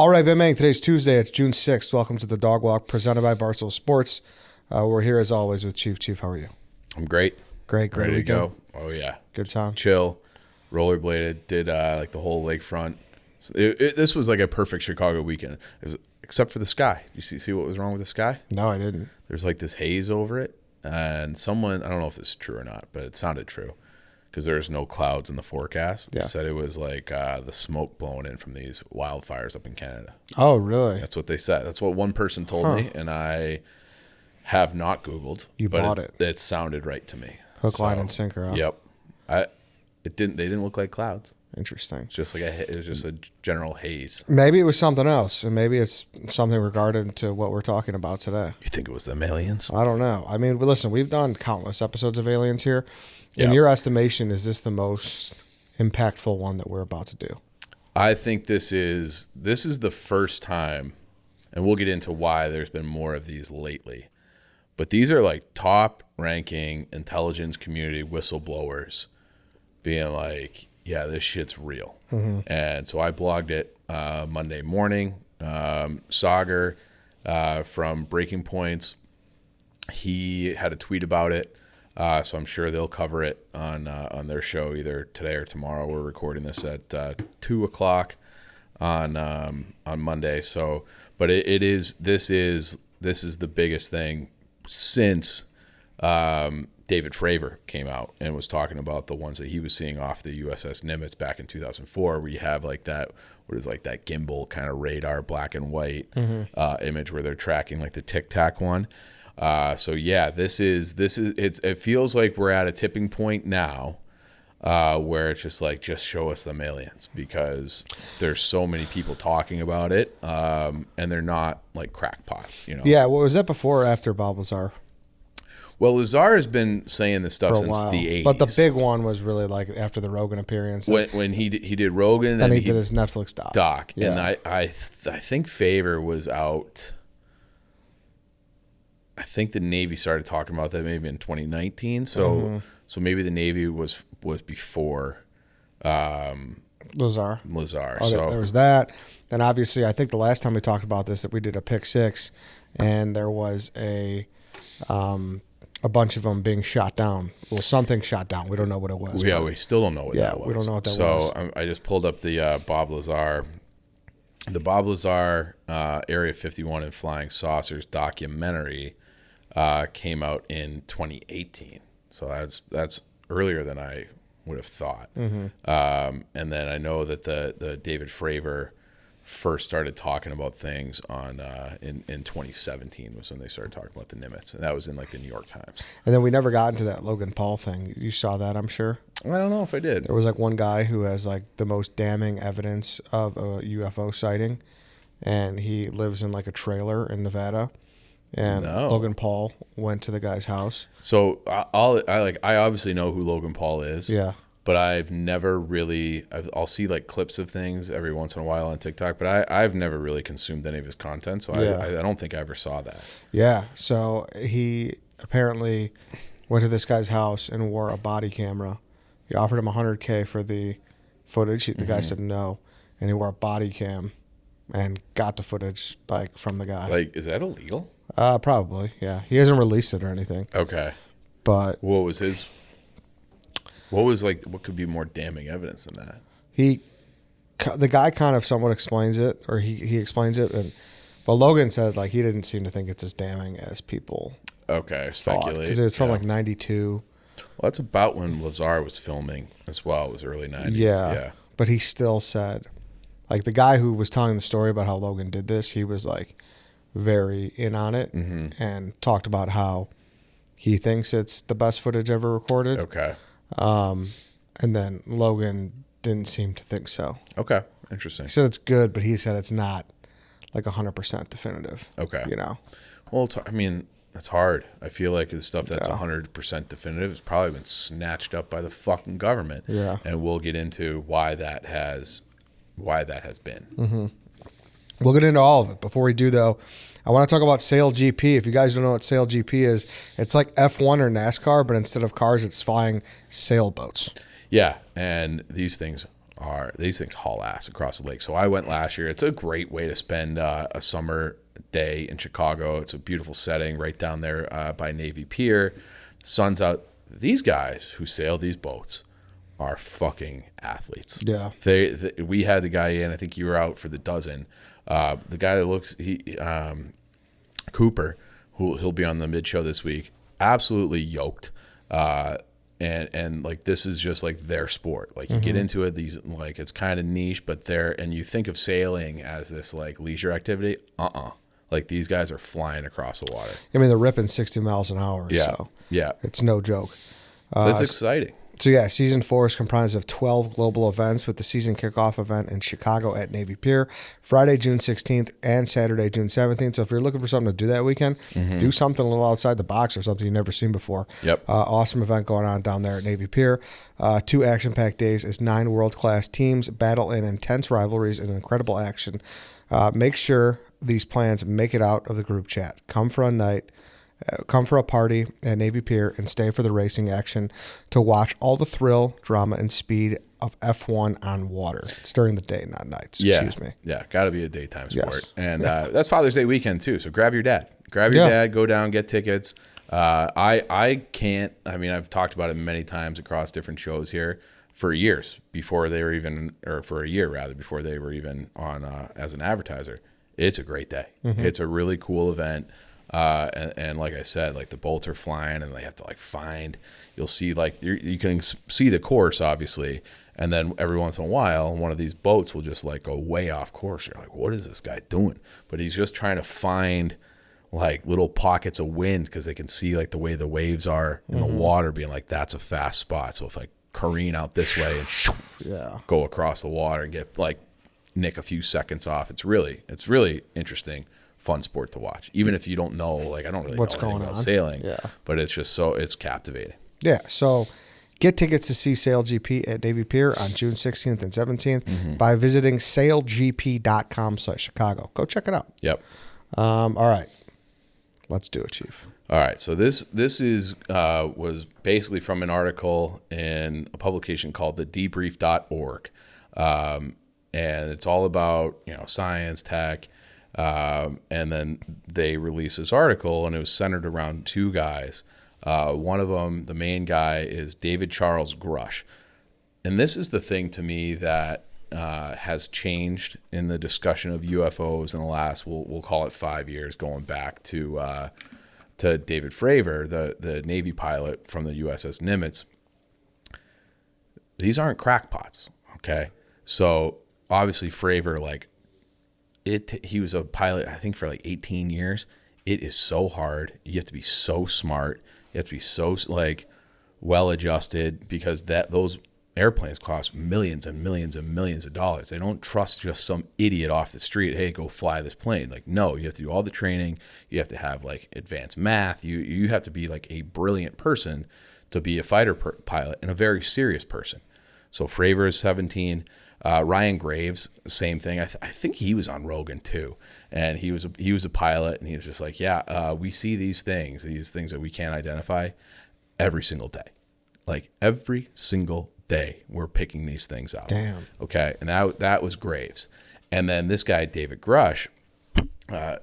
All right, Ben Mang, today's Tuesday. It's June 6th. Welcome to the Dog Walk presented by Barstool Sports. We're here as always with Chief. Chief, how are you? I'm great. Great Ready weekend. to go. Oh, yeah. Good time. Chill. Rollerbladed. Did like the whole lakefront. This was like a perfect Chicago weekend, except for the sky. You see what was wrong with the sky? No, I didn't. There's like this haze over it. And someone, I don't know if this is true or not, but it sounded true. Because there's no clouds in the forecast. They said it was like the smoke blowing in from these wildfires up in Canada. Oh, really? That's what they said. That's what one person told me, and I have not Googled. You bought it. It sounded right to me. Hook, line, and sinker. Huh? Yep. They didn't look like clouds. Interesting. It's just like it was just a general haze. Maybe it was something else, and maybe it's something regarding to what we're talking about today. You think it was them aliens? I don't know. I mean, listen, we've done countless episodes of aliens here. In Yep. your estimation, is this the most impactful one that we're about to do? I think this is the first time, and we'll get into why there's been more of these lately. But these are like top-ranking intelligence community whistleblowers being like, yeah, this shit's real. Mm-hmm. And so I blogged it Monday morning. Sagar from Breaking Points, he had a tweet about it. So I'm sure they'll cover it on their show either today or tomorrow. We're recording this at 2:00 on Monday. So, but this is the biggest thing since David Fravor came out and was talking about the ones that he was seeing off the USS Nimitz back in 2004, where you have like that, what is like that gimbal kind of radar black and white image where they're tracking like the Tic Tac one. So yeah, it feels like we're at a tipping point now, where it's just like, just show us them aliens, because there's so many people talking about it. And they're not like crackpots, you know? Yeah. What was that before or after Bob Lazar? Well, Lazar has been saying this stuff For a since while. the 80s. But the big one was really like after the Rogan appearance. When he did Rogan, Then and he did his Netflix doc. And Yeah. I think Favor was out. I think the Navy started talking about that maybe in 2019. So maybe the Navy was before Lazar. Lazar. Oh, So there was that. Then obviously, I think the last time we talked about this, that we did a pick six, and there was a bunch of them being shot down. Well, something shot down. We don't know what it was. we still don't know what that was. we don't know what that was. So I just pulled up the Bob Lazar. The Bob Lazar Area 51 and Flying Saucers documentary came out in 2018. So that's earlier than I would have thought. And then I know that the David Fravor first started talking about things on in 2017 was when they started talking about the Nimitz, and that was in like the New York Times. And then we never got into that Logan Paul thing. You saw that, I'm sure. I don't know if I did. There was like one guy who has like the most damning evidence of a UFO sighting, and he lives in like a trailer in Nevada. And Logan Paul went to the guy's house. So I obviously know who Logan Paul is. Yeah. But I've never really. I'll see like clips of things every once in a while on TikTok, but I've never really consumed any of his content, so I don't think I ever saw that. Yeah. So he apparently went to this guy's house and wore a body camera. He offered him $100K for the footage. The guy said no, and he wore a body cam and got the footage like from the guy. Like, is that illegal? Probably. Yeah. He hasn't released it or anything. Okay. But What was his? What could be more damning evidence than that? The guy kind of somewhat explains it, or he explains it, but Logan said like he didn't seem to think it's as damning as people Speculate. because it's from like 92. Well, that's about when Lazar was filming as well. It was early 90s. Yeah. But he still said, like the guy who was telling the story about how Logan did this, he was like very in on it and talked about how he thinks it's the best footage ever recorded. Okay. And then Logan didn't seem to think so. Okay. Interesting. He said it's good, but he said it's not like 100% definitive. Okay. You know? Well, it's hard. I feel like the stuff that's 100% definitive has probably been snatched up by the fucking government. Yeah. And we'll get into why that has been. Mm-hmm. We'll get into all of it. Before we do, though, I want to talk about Sail GP. If you guys don't know what Sail GP is, it's like F1 or NASCAR, but instead of cars, it's flying sailboats. Yeah, and these things these things haul ass across the lake. So I went last year. It's a great way to spend a summer day in Chicago. It's a beautiful setting right down there by Navy Pier. Sun's out. These guys who sail these boats are fucking athletes. Yeah. We had the guy in, I think you were out for the dozen. The guy that Cooper, he'll be on the mid show this week, absolutely yoked. And like, this is just like their sport. Like, you get into it, these, like, it's kind of niche, but and you think of sailing as this like leisure activity. Like, these guys are flying across the water. I mean, they're ripping 60 miles an hour. Yeah. So yeah. it's no joke. That's exciting. So yeah, season 4 is comprised of 12 global events, with the season kickoff event in Chicago at Navy Pier, Friday, June 16th and Saturday, June 17th. So if you're looking for something to do that weekend, do something a little outside the box or something you've never seen before. Yep. Awesome event going on down there at Navy Pier. 2 action-packed days as 9 world-class teams battle in intense rivalries and incredible action. Make sure these plans make it out of the group chat. Come for a night. Come for a party at Navy Pier and stay for the racing action to watch all the thrill, drama, and speed of F1 on water. It's during the day, not nights. Excuse me. Yeah, got to be a daytime sport. Yes. And that's Father's Day weekend too. So grab your dad. Go down, get tickets. I can't. I mean, I've talked about it many times across different shows here for years before they were even, or for a year rather, before they were even on as an advertiser. It's a great day. It's a really cool event. And like I said, like, the bolts are flying and they have to like find, you'll see, like, you can see the course obviously. And then every once in a while, one of these boats will just like go way off course. You're like, what is this guy doing? But he's just trying to find like little pockets of wind, because they can see like the way the waves are in the water, being like, that's a fast spot. So if I careen out this way and go across the water and get like nick a few seconds off, it's really interesting. Fun sport to watch, even if you don't know, like, I don't really what's know going anything about on sailing, yeah, but it's just it's captivating. Yeah, so get tickets to see Sail GP at Navy Pier on June 16th and 17th by visiting sailgp.com/Chicago. Go check it out. Yep. All right, let's do it, Chief. All right, so this is was basically from an article in a publication called thedebrief.org, and it's all about, science, tech. And then they released this article, and it was centered around 2 guys. One of them, the main guy, is David Charles Grusch. And this is the thing to me that has changed in the discussion of UFOs in the last, we'll call it 5 years, going back to David Fravor, the Navy pilot from the USS Nimitz. These aren't crackpots, okay? So obviously Fravor, like, he was a pilot, I think, for like 18 years. It is so hard. You have to be so smart. You have to be so like well adjusted, because those airplanes cost millions and millions and millions of dollars. They don't trust just some idiot off the street, hey, go fly this plane. Like, no, you have to do all the training. You have to have like advanced math. You have to be like a brilliant person to be a fighter pilot, and a very serious person. So Fravor is 17. Ryan Graves, same thing. I think he was on Rogan too, and he was a pilot, and he was just like, we see these things that we can't identify every single day. Like, every single day we're picking these things out. Damn. Okay, and that was Graves. And then this guy, David Grusch,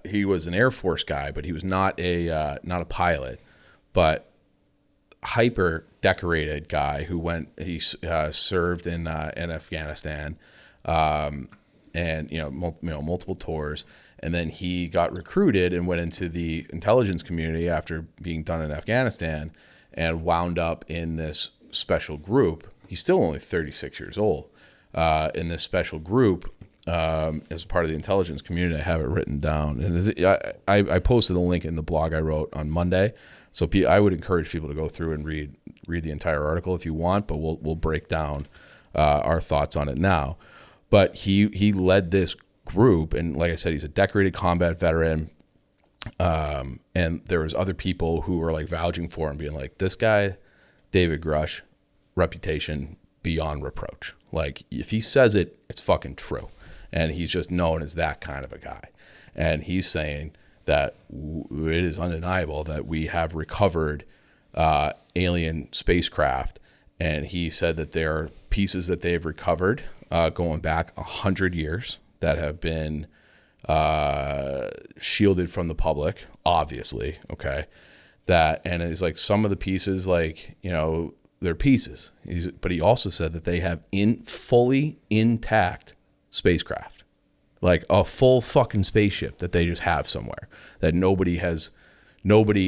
he was an Air Force guy, but he was not a pilot, but hyper decorated guy who served in Afghanistan, and multiple tours, and then he got recruited and went into the intelligence community after being done in Afghanistan, and wound up in this special group. He's still only 36 years old, in this special group, as part of the intelligence community. I have it written down, and I posted a link in the blog I wrote on Monday. So I would encourage people to go through and read the entire article if you want, but we'll break down our thoughts on it now. But he led this group, and like I said, he's a decorated combat veteran. And there was other people who were like vouching for him, being like, this guy, David Grusch, reputation beyond reproach. Like, if he says it, it's fucking true. And he's just known as that kind of a guy. And he's saying that it is undeniable that we have recovered alien spacecraft. And he said that there are pieces that they've recovered going back 100 years that have been shielded from the public, obviously. Okay. And it's like some of the pieces, like, you know, they're pieces. But he also said that they have fully intact spacecraft, like a full fucking spaceship that they just have somewhere that nobody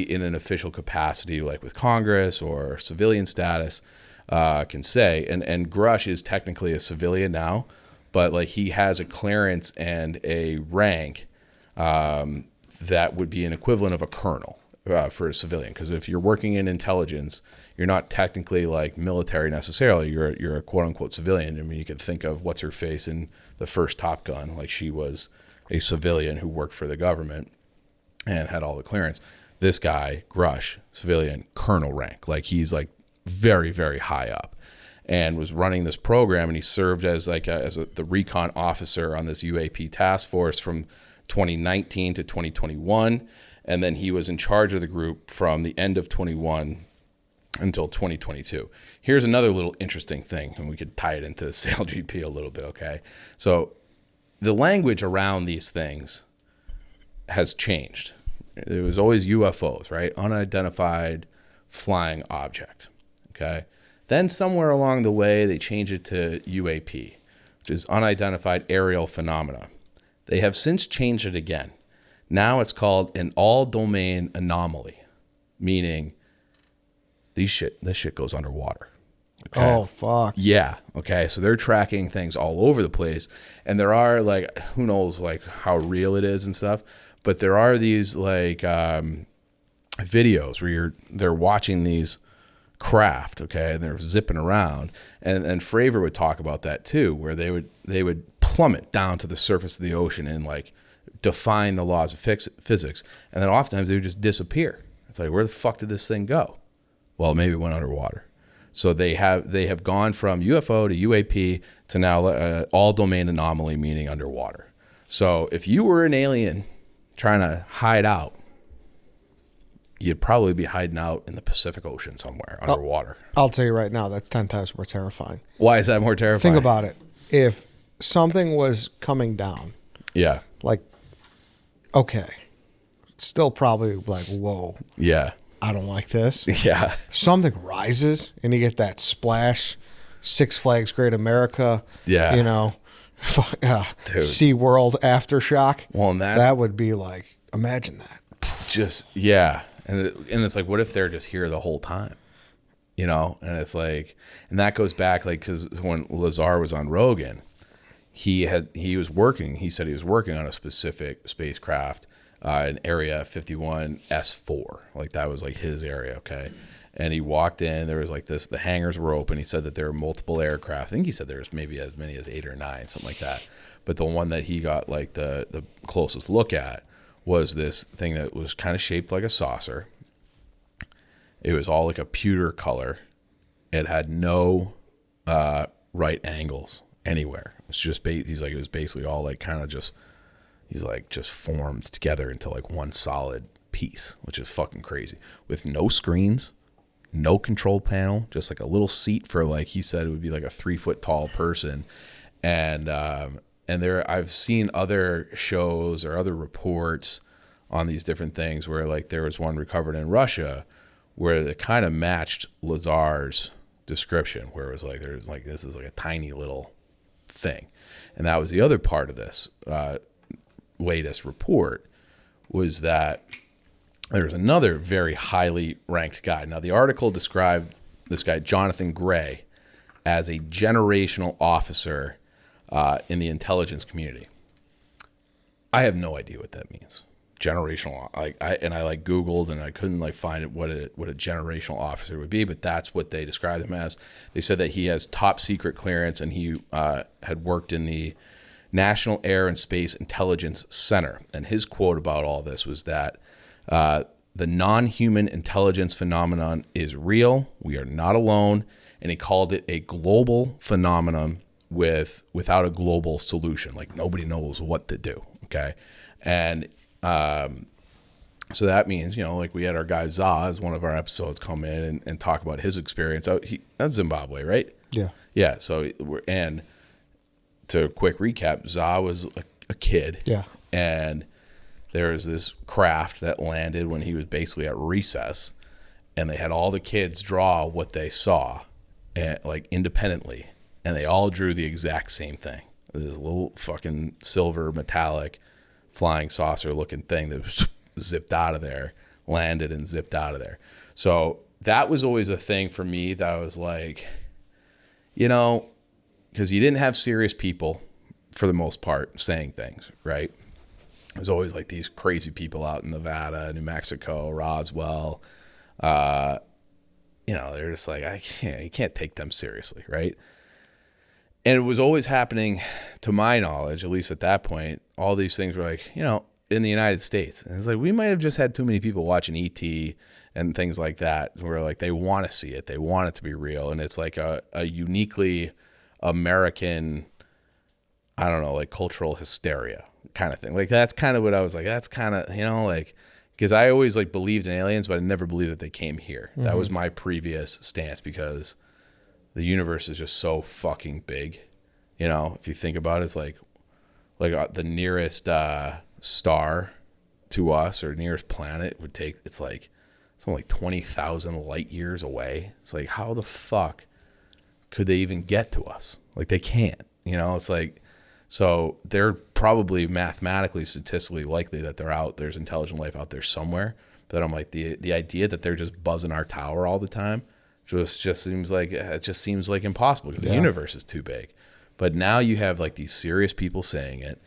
in an official capacity, like with Congress or civilian status, can say. And Grusch is technically a civilian now, but like he has a clearance and a rank that would be an equivalent of a colonel for a civilian. Because if you're working in intelligence, you're not technically like military necessarily. You're a quote unquote civilian. I mean, you could think of what's her face in the first Top Gun, like she was a civilian who worked for the government and had all the clearance. This guy, Grusch, civilian, colonel rank, like he's like very, very high up, and was running this program. And he served as like the recon officer on this UAP task force from 2019 to 2021. And then he was in charge of the group from the end of 21 until 2022. Here's another little interesting thing, and we could tie it into SailGP a little bit, okay? So the language around these things has changed. There was always UFOs, right? Unidentified flying object, okay? Then somewhere along the way, they changed it to UAP, which is unidentified aerial phenomena. They have since changed it again. Now it's called an all-domain anomaly, meaning this shit goes underwater. Okay? Oh, fuck. Yeah. Okay. So they're tracking things all over the place. And there are like, who knows like how real it is and stuff. But there are these like videos where they're watching these craft, okay, and they're zipping around. And Fravor would talk about that too, where they would plummet down to the surface of the ocean and like define the laws of physics. And then oftentimes they would just disappear. It's like, where the fuck did this thing go? Well, maybe it went underwater. So they have gone from UFO to UAP to now all domain anomaly, meaning underwater. So if you were an alien trying to hide out, you'd probably be hiding out in the Pacific Ocean somewhere underwater. I'll tell you right now, that's 10 times more terrifying. Why is that more terrifying? Think about it. If something was coming down, yeah, like, okay, still probably like, whoa, yeah, I don't like this. yeah. Something rises and you get that splash, Six Flags Great America, yeah, you know, SeaWorld aftershock. Well, and that would be like, imagine that. Just, yeah. And it's like, what if they're just here the whole time? You know? And it's like, and that goes back, like, because when Lazar was on Rogan, he said he was working on a specific spacecraft in Area 51 S4. Like, that was like his area, okay? And he walked in, there was like this, the hangars were open. He said that there were multiple aircraft. I think he said there was maybe as many as 8 or 9, something like that. But the one that he got like the closest look at was this thing that was kind of shaped like a saucer. It was all like a pewter color. It had no right angles anywhere. It's just he's like, it was basically all like kind of just, he's like just formed together into like one solid piece, which is fucking crazy, with no screens, no control panel, just like a little seat for, like he said, it would be like a 3 foot tall person. And there, I've seen other shows or other reports on these different things where like there was one recovered in Russia where it kind of matched Lazar's description, where it was like, there's like, this is like a tiny little thing. And that was the other part of this latest report, was that there's another very highly ranked guy. Now, the article described this guy, Jonathan Gray, as a generational officer in the intelligence community. I have no idea what that means. Generational, I Googled and I couldn't like find it what a generational officer would be, but that's what they described him as. They said that he has top secret clearance and he had worked in the National Air and Space Intelligence Center. And his quote about all this was that the non-human intelligence phenomenon is real. We are not alone. And he called it a global phenomenon without a global solution. Like, nobody knows what to do. Okay. And so that means, you know, like we had our guy Za as one of our episodes come in and talk about his experience. That's Zimbabwe, right? Yeah. Yeah. So, to quick recap, Za was a kid. Yeah. And there was this craft that landed when he was basically at recess, and they had all the kids draw what they saw, like independently, and they all drew the exact same thing. This little fucking silver metallic flying saucer looking thing that was zipped out of there, landed and zipped out of there. So that was always a thing for me that I was like, you know, because you didn't have serious people for the most part saying things, right? There's always like these crazy people out in Nevada, New Mexico, Roswell. You know, they're just like, you can't take them seriously, right? And it was always happening, to my knowledge, at least at that point, all these things were like, you know, in the United States. And it's like, we might have just had too many people watching ET and things like that, where like they want to see it. They want it to be real. And it's like a uniquely American, I don't know, like cultural hysteria kind of thing. Like that's kind of what I was like, that's kind of, you know, like, because I always like believed in aliens, but I never believed that they came here. Mm-hmm. That was my previous stance, because the universe is just so fucking big. You know, if you think about it, it's like the nearest star to us or nearest planet would take, it's like something like 20,000 light years away. It's like, how the fuck could they even get to us? Like they can't, you know, it's like, so they're probably mathematically, statistically likely that there's intelligent life out there somewhere. But I'm like, the idea that they're just buzzing our tower all the time just seems like impossible, because the universe is too big. But now you have like these serious people saying it,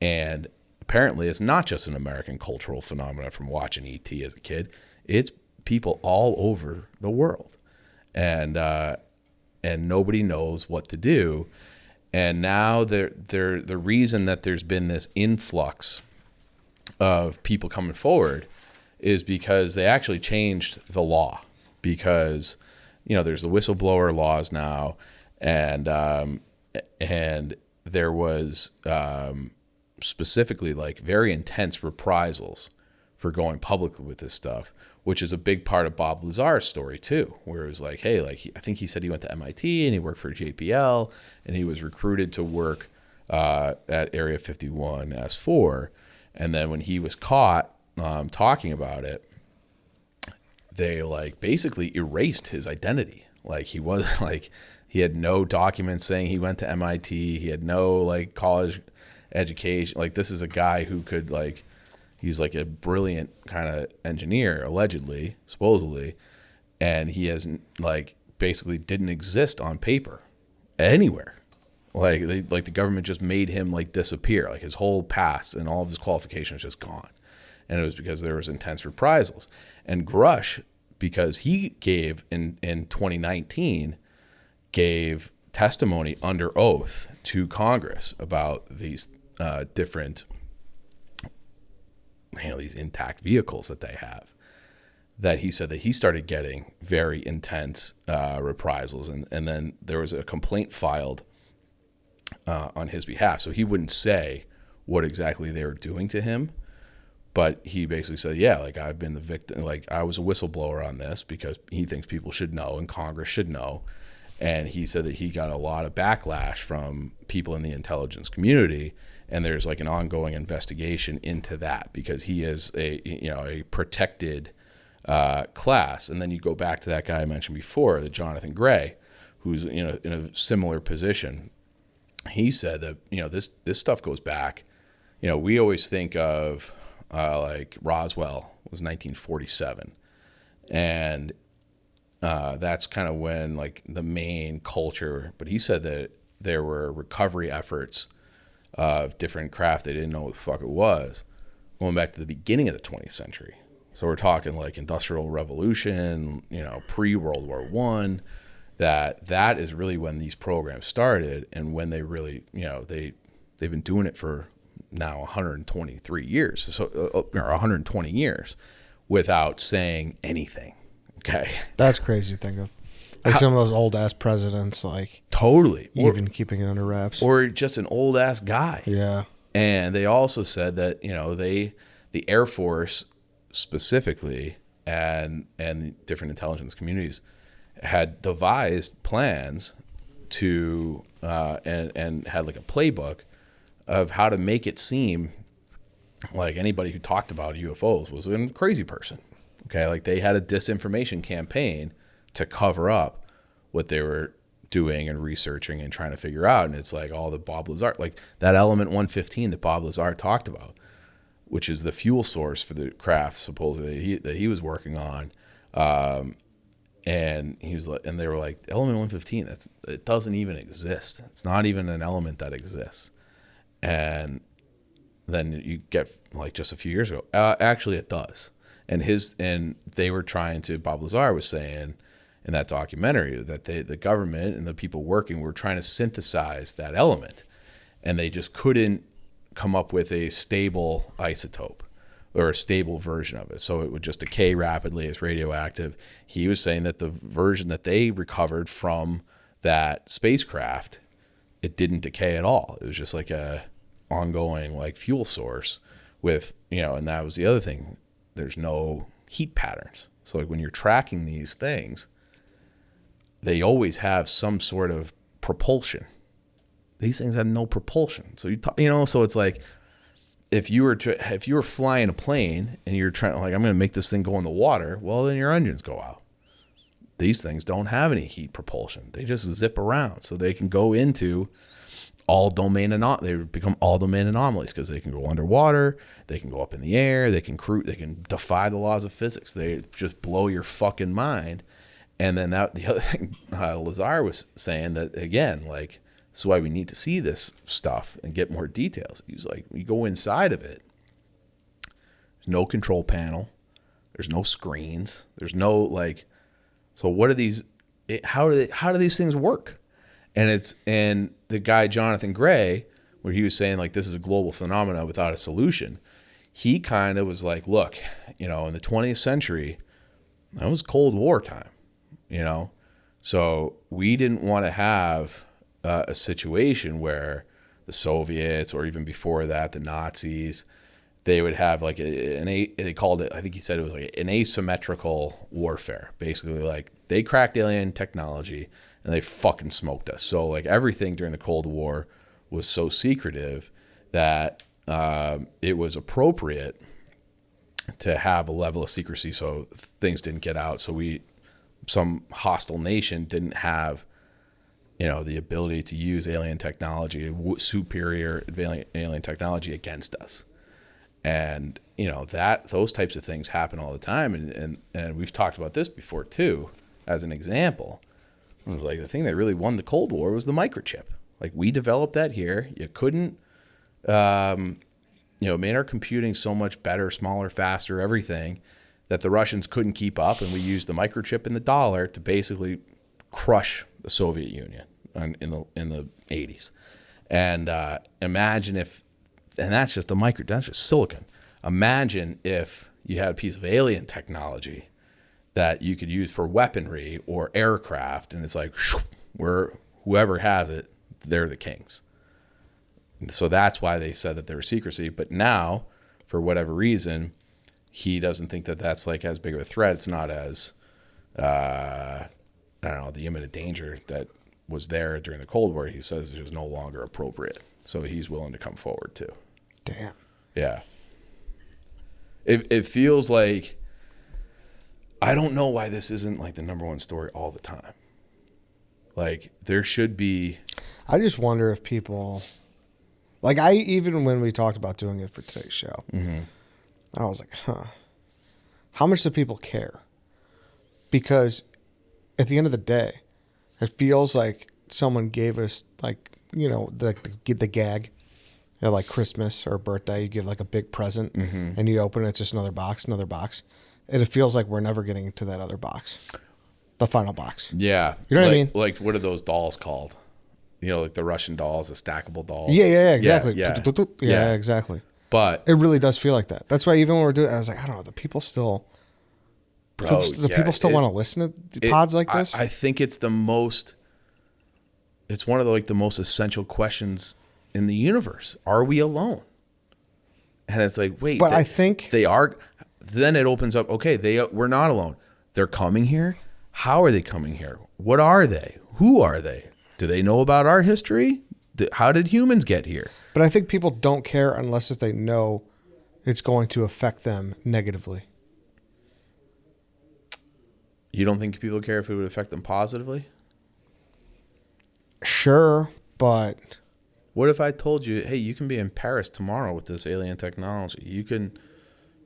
and apparently it's not just an American cultural phenomenon from watching ET as a kid. It's people all over the world, and nobody knows what to do. And now the reason that there's been this influx of people coming forward is because they actually changed the law, because, you know, there's the whistleblower laws now, and there was specifically like very intense reprisals for going public with this stuff, which is a big part of Bob Lazar's story too, where it was like, hey, like I think he said he went to MIT and he worked for JPL, and he was recruited to work at Area 51 S4, and then when he was caught talking about it, they like basically erased his identity. Like he was like, he had no documents saying he went to MIT. He had no like college education. Like this is a guy who could like, he's like a brilliant kind of engineer, allegedly, supposedly, and he has like basically didn't exist on paper anywhere. Like the government just made him like disappear. Like his whole past and all of his qualifications just gone. And it was because there was intense reprisals. And Grusch, because he gave in 2019, gave testimony under oath to Congress about these different, you know, these intact vehicles that they have, that he said that he started getting very intense reprisals. And then there was a complaint filed on his behalf. So he wouldn't say what exactly they were doing to him, but he basically said, yeah, like I've been the victim, like I was a whistleblower on this because he thinks people should know and Congress should know. And he said that he got a lot of backlash from people in the intelligence community, and there's like an ongoing investigation into that because he is a protected class. And then you go back to that guy I mentioned before, the Jonathan Gray, who's in a similar position. He said that this stuff goes back. We always think of like Roswell was 1947, and that's kind of when like the main culture. But he said that there were recovery efforts of different craft they didn't know what the fuck it was, going back to the beginning of the 20th century. So we're talking like Industrial Revolution, pre-World War I. That is really when these programs started, and when they really, they've been doing it for now 123 years, so or 120 years without saying anything. Okay, that's crazy to think of. Like some of those old ass presidents, like totally, even keeping it under wraps, or just an old ass guy. Yeah. And they also said that the Air Force specifically and different intelligence communities had devised plans to and had like a playbook of how to make it seem like anybody who talked about UFOs was a crazy person. Okay, like they had a disinformation campaign to cover up what they were doing and researching and trying to figure out. And it's like all the Bob Lazar, like that element 115 that Bob Lazar talked about, which is the fuel source for the craft supposedly that he was working on. And he was like, and they were like, element 115, it doesn't even exist. It's not even an element that exists. And then you get like just a few years ago, actually it does. And they were trying to, Bob Lazar was saying in that documentary that the government and the people working were trying to synthesize that element, and they just couldn't come up with a stable isotope or a stable version of it. So it would just decay rapidly as radioactive. He was saying that the version that they recovered from that spacecraft, it didn't decay at all. It was just like a ongoing like fuel source with, and that was the other thing. There's no heat patterns. So like when you're tracking these things, they always have some sort of propulsion. These things have no propulsion. So so it's like if you were flying a plane and you're trying like, I'm going to make this thing go in the water, well, then your engines go out. These things don't have any heat propulsion. They just zip around. So they can go into they become all domain anomalies because they can go underwater, they can go up in the air, they can defy the laws of physics. They just blow your fucking mind. And then the other thing Lazar was saying that, again, like, this is why we need to see this stuff and get more details. He's like, you go inside of it, there's no control panel, there's no screens, there's no like, so what are these? How do these things work? And the guy Jonathan Gray, where he was saying like this is a global phenomenon without a solution, he kind of was like, look, in the 20th century, that was Cold War time, so we didn't want to have a situation where the Soviets, or even before that, the Nazis, they would have like they called it, I think he said it was like an asymmetrical warfare. Basically, like they cracked alien technology and they fucking smoked us. So like everything during the Cold War was so secretive that it was appropriate to have a level of secrecy so things didn't get out. So some hostile nation didn't have the ability to use alien technology, superior alien technology against us. And, those types of things happen all the time. And we've talked about this before too, as an example. Like the thing that really won the Cold War was the microchip. Like we developed that here. You couldn't, made our computing so much better, smaller, faster, everything that the Russians couldn't keep up. And we used the microchip and the dollar to basically crush the Soviet Union in the 80s. And imagine if, and that's just that's just silicon. Imagine if you had a piece of alien technology that you could use for weaponry or aircraft, and it's like, whoever has it, they're the kings. So that's why they said that there was secrecy. But now, for whatever reason, he doesn't think that that's like as big of a threat. It's not as, I don't know, the imminent danger that was there during the Cold War. He says it was no longer appropriate. So he's willing to come forward too. Damn. Yeah. It feels like, I don't know why this isn't like the number one story all the time. Like there should be. I just wonder if people, like even when we talked about doing it for today's show, I was like, how much do people care? Because at the end of the day, it feels like someone gave us like, the gag. Like Christmas or birthday, you give like a big present and you open it, it's just another box. And it feels like we're never getting to that other box, the final box. Yeah. You know what I mean? Like, what are those dolls called? Like the Russian dolls, the stackable dolls. Yeah, exactly. Yeah, exactly. But it really does feel like that. That's why even when we're doing it, I was like, I don't know, do people still want to listen to pods like this? I think it's it's one of the most essential questions in the universe. Are we alone? And it's like, wait, but I think they are. Then it opens up. Okay, we're not alone. They're coming here. How are they coming here? What are they? Who are they? Do they know about our history? How did humans get here? But I think people don't care unless if they know it's going to affect them negatively. You don't think people care if it would affect them positively? Sure, but What if I told you, hey, you can be in Paris tomorrow with this alien technology? You can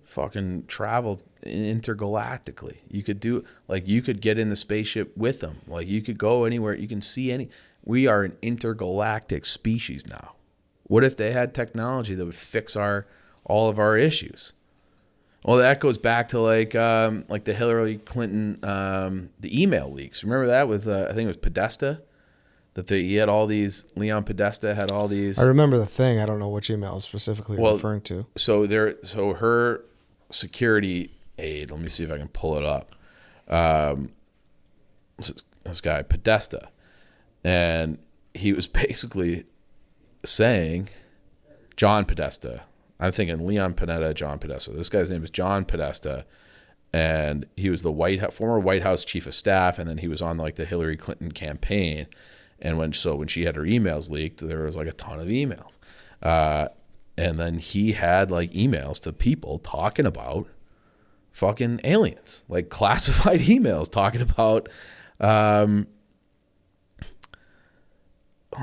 fucking travel intergalactically. You could do, like, you could get in the spaceship with them. Like, you could go anywhere. You can see any. We are an intergalactic species now. What if they had technology that would fix all of our issues? Well, that goes back to like the Hillary Clinton, the email leaks. Remember that with I think it was Podesta, that he had all these. Leon Podesta had all these. I remember the thing. I don't know which email specifically you're referring to. So her security aide. Let me see if I can pull it up. This guy Podesta, and he was basically saying, John Podesta. I'm thinking Leon Panetta, John Podesta. This guy's name is John Podesta, and he was the former White House chief of staff, and then he was on like the Hillary Clinton campaign. And when she had her emails leaked, there was like a ton of emails, and then he had like emails to people talking about fucking aliens, like classified emails talking about. Let's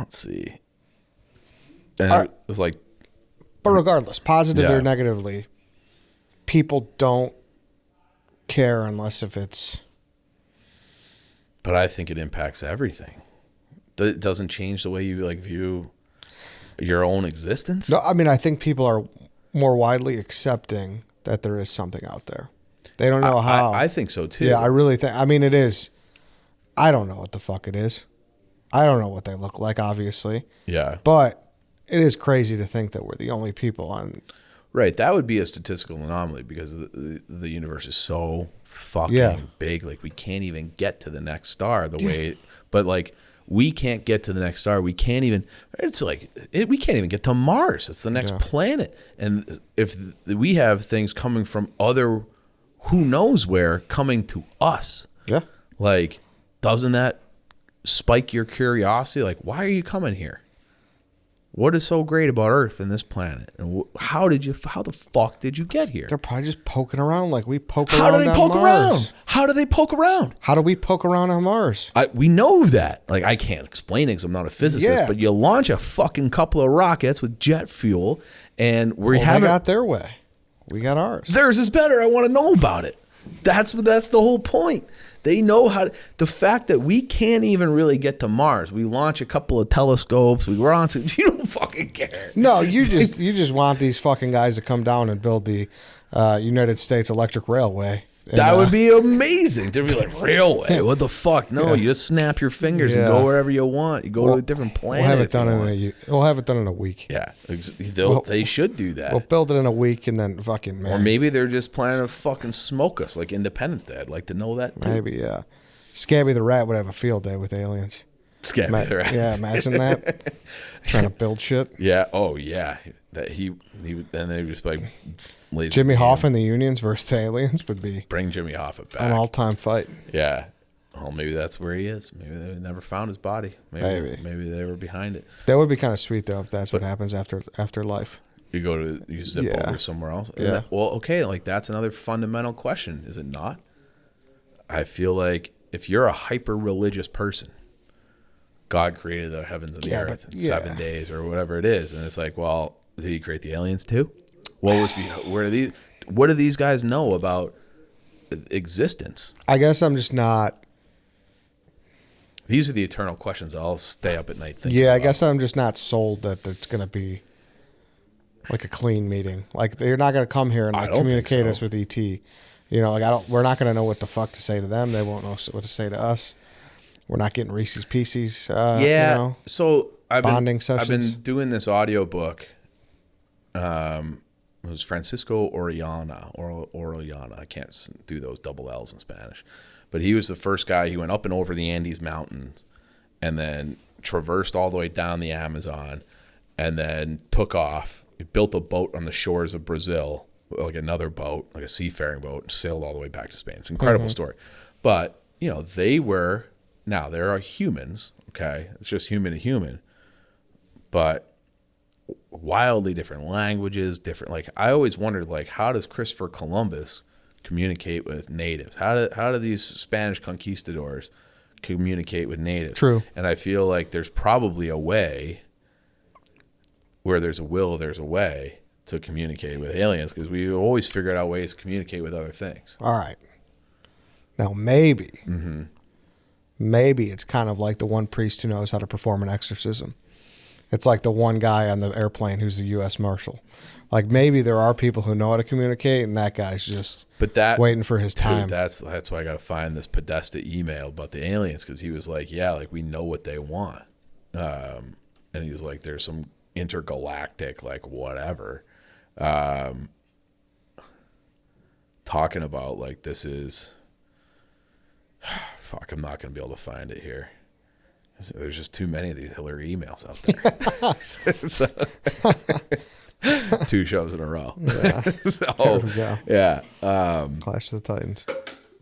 see, and it was like. But regardless, positively or negatively, people don't care unless if it's. But I think it impacts everything. It doesn't change the way you like view your own existence. No, I mean, I think people are more widely accepting that there is something out there. They don't know how. I think so too. Yeah, I really think. I mean, it is. I don't know what the fuck it is. I don't know what they look like, obviously. Yeah. But it is crazy to think that we're the only people on. Right. That would be a statistical anomaly because the universe is so fucking big. Like, we can't even get to the next star the way. But, like, we can't get to the next star. We can't even. It's like we can't even get to Mars. It's the next planet. And if we have things coming from other, who knows where, coming to us. Yeah. Like, doesn't that spike your curiosity? Like, why are you coming here? What is so great about Earth and this planet? And how the fuck did you get here? They're probably just poking around like we poke How around do they on poke Mars. around? How do they poke around? How do we poke around on Mars? We know that. Like, I can't explain it because I'm not a physicist, but you launch a fucking couple of rockets with jet fuel, and they got their way. We got ours. Theirs is better. I want to know about it. That's the whole point. They know how. The fact that we can't even really get to Mars, we launch a couple of telescopes. We run. You don't fucking care. No, you just want these fucking guys to come down and build the United States Electric Railway. And, that would be amazing. They'd be like, railway? What the fuck? No, you just snap your fingers and go wherever you want. You go to a different planet. We'll have it done in a week. Yeah, they should do that. We'll build it in a week and then fucking. Or maybe they're just planning to fucking smoke us like Independence Day. I'd like to know that too. Maybe, yeah. Scabby the Rat would have a field day with aliens. Scabby the Rat. Yeah, imagine that. Trying to build shit. Yeah. Oh yeah. That he would, then they just like Jimmy Hoffa and the Unions versus the aliens would be bring Jimmy Hoffa back. An all-time fight. Yeah. Well, maybe that's where he is. Maybe they never found his body. Maybe they were behind it. That would be kind of sweet though if that's what happens after life. You zip over somewhere else. Yeah. Okay, like that's another fundamental question, is it not? I feel like if you're a hyper religious person, God created the heavens and the earth in 7 days or whatever it is, and it's like, well, did he create the aliens too? What do these guys know about existence? I guess I'm just not. These are the eternal questions I'll stay up at night thinking. Yeah, about. I guess I'm just not sold that it's going to be like a clean meeting. Like they're not going to come here and like communicate us with ET. You know, like we're not going to know what the fuck to say to them. They won't know what to say to us. We're not getting Reese's Pieces. So I've sessions. been doing this audiobook. It was Francisco Orellana. I can't do those double L's in Spanish. But he was the first guy. He went up and over the Andes Mountains and then traversed all the way down the Amazon and then took off. He built a boat on the shores of Brazil, like another boat, like a seafaring boat, and sailed all the way back to Spain. It's an incredible story. But, there are humans, Okay, it's just human to human, but wildly different languages, different. Like I always wondered, like how does Christopher Columbus communicate with natives? How do these Spanish conquistadors communicate with natives? True. And I feel like there's probably a way, where there's a will, there's a way to communicate with aliens, because we always figured out ways to communicate with other things. All right. Now maybe it's kind of like the one priest who knows how to perform an exorcism. It's like the one guy on the airplane who's the U.S. Marshal. Like maybe there are people who know how to communicate, and that guy's just waiting for his time. Dude, that's why I got to find this Podesta email about the aliens, because he was like, yeah, like we know what they want. And he's like, there's some intergalactic, like whatever. Talking about like this is... Fuck, I'm not going to be able to find it here. There's just too many of these Hillary emails out there. 2 shows in a row. Yeah. So, yeah. Clash of the Titans.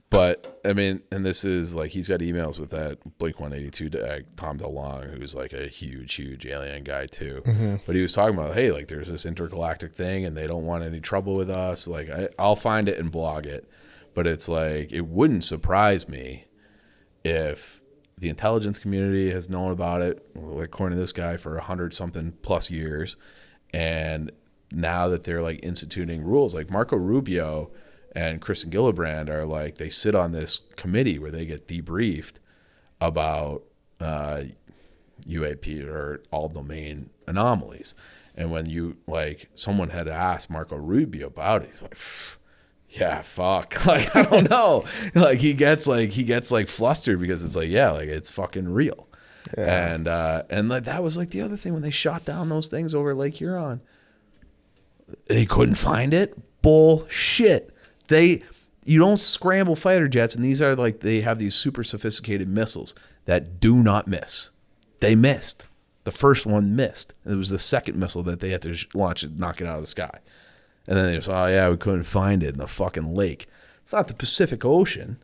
But, I mean, and this is like, he's got emails with that Blink-182 Tom DeLonge, who's like a huge, huge alien guy too. Mm-hmm. But he was talking about, hey, like there's this intergalactic thing and they don't want any trouble with us. Like, I'll find it and blog it. But it's like, it wouldn't surprise me if the intelligence community has known about it, like according to this guy, for 100-something plus years. And now that they're like instituting rules, like Marco Rubio and Kristen Gillibrand are like, they sit on this committee where they get debriefed about UAP or all domain anomalies. And when you like, someone had asked Marco Rubio about it, he's like, yeah, fuck. Like, I don't know. Like he gets like flustered because it's like, yeah, like it's fucking real. Yeah. And like that was like the other thing when they shot down those things over Lake Huron. They couldn't find it. Bullshit. You don't scramble fighter jets, and these are like, they have these super sophisticated missiles that do not miss. They missed. The first one missed. It was the second missile that they had to launch and knock it out of the sky. And then they just, oh yeah, we couldn't find it in the fucking lake. It's not the Pacific Ocean.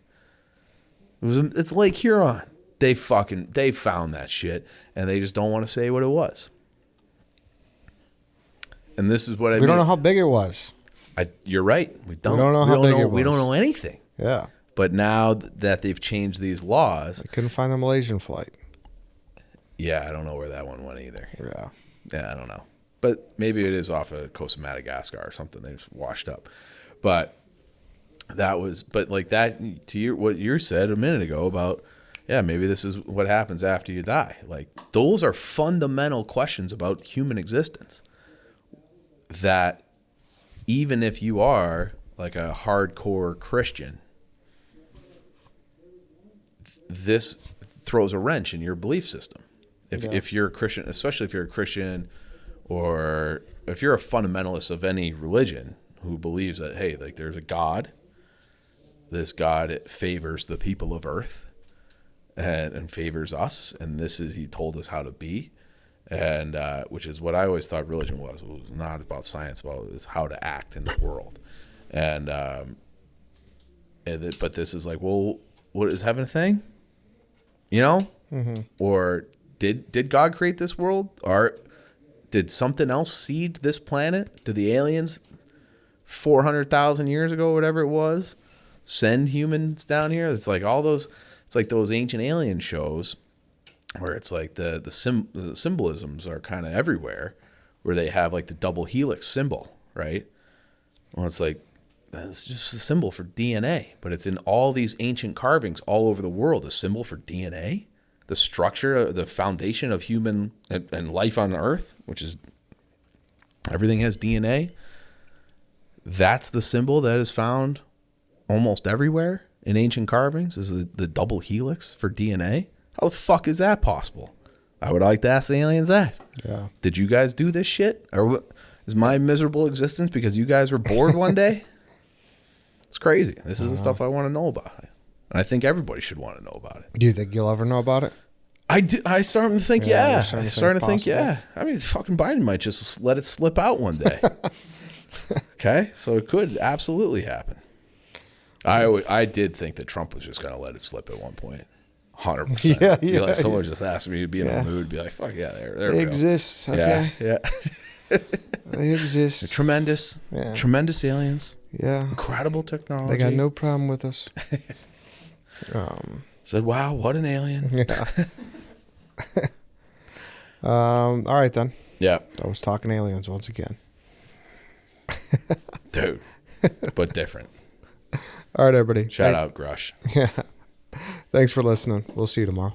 It's Lake Huron. They found that shit, and they just don't want to say what it was. And this is what I mean. We don't know how big it was. You're right. We don't know how big it was. We don't know anything. Yeah. But now that they've changed these laws, they couldn't find the Malaysian flight. Yeah, I don't know where that one went either. Yeah, I don't know. But maybe it is off the coast of Madagascar or something. They just washed up. But like that, to what you said a minute ago about, yeah, maybe this is what happens after you die. Like those are fundamental questions about human existence that even if you are like a hardcore Christian, this throws a wrench in your belief system. If you're a Christian, especially if you're a Christian, or if you're a fundamentalist of any religion who believes that, hey, like there's a God, this God favors the people of earth and favors us, and he told us how to be, and which is what I always thought religion was. It was not about science, is how to act in the world. But this is like, well, what is heaven a thing? You know? Mm-hmm. Or did God create this world? Or did something else seed this planet? Did the aliens 400,000 years ago, whatever it was, send humans down here? It's like all those, it's like those ancient alien shows where it's like the symbolisms are kind of everywhere, where they have like the double helix symbol, right? Well, it's like, that's just a symbol for DNA, but it's in all these ancient carvings all over the world, a symbol for DNA. The structure, the foundation of human and life on Earth, which is everything has DNA. That's the symbol that is found almost everywhere in ancient carvings, is the double helix for DNA. How the fuck is that possible? I would like to ask the aliens that. Yeah. Did you guys do this shit? Or is my miserable existence because you guys were bored one day? It's crazy. This is the stuff I want to know about. And I think everybody should want to know about it. Do you think you'll ever know about it? I do. I starting to think, yeah. I'm starting to think, yeah. I mean, fucking Biden might just let it slip out one day. Okay? So it could absolutely happen. I did think that Trump was just going to let it slip at one point. 100%. Yeah, Be like, yeah, someone just asked me to be in Yeah. a mood, be like, fuck yeah, they're They real. exist. Okay. Yeah, They They're exist. tremendous. Yeah. Tremendous aliens. Yeah. Incredible technology. They got no problem with us. Said, wow, what an alien. Yeah. All right then. Yeah, I was talking aliens once again. dude, but different. All right, everybody. Shout out Grusch. Yeah. Thanks for listening. We'll see you tomorrow.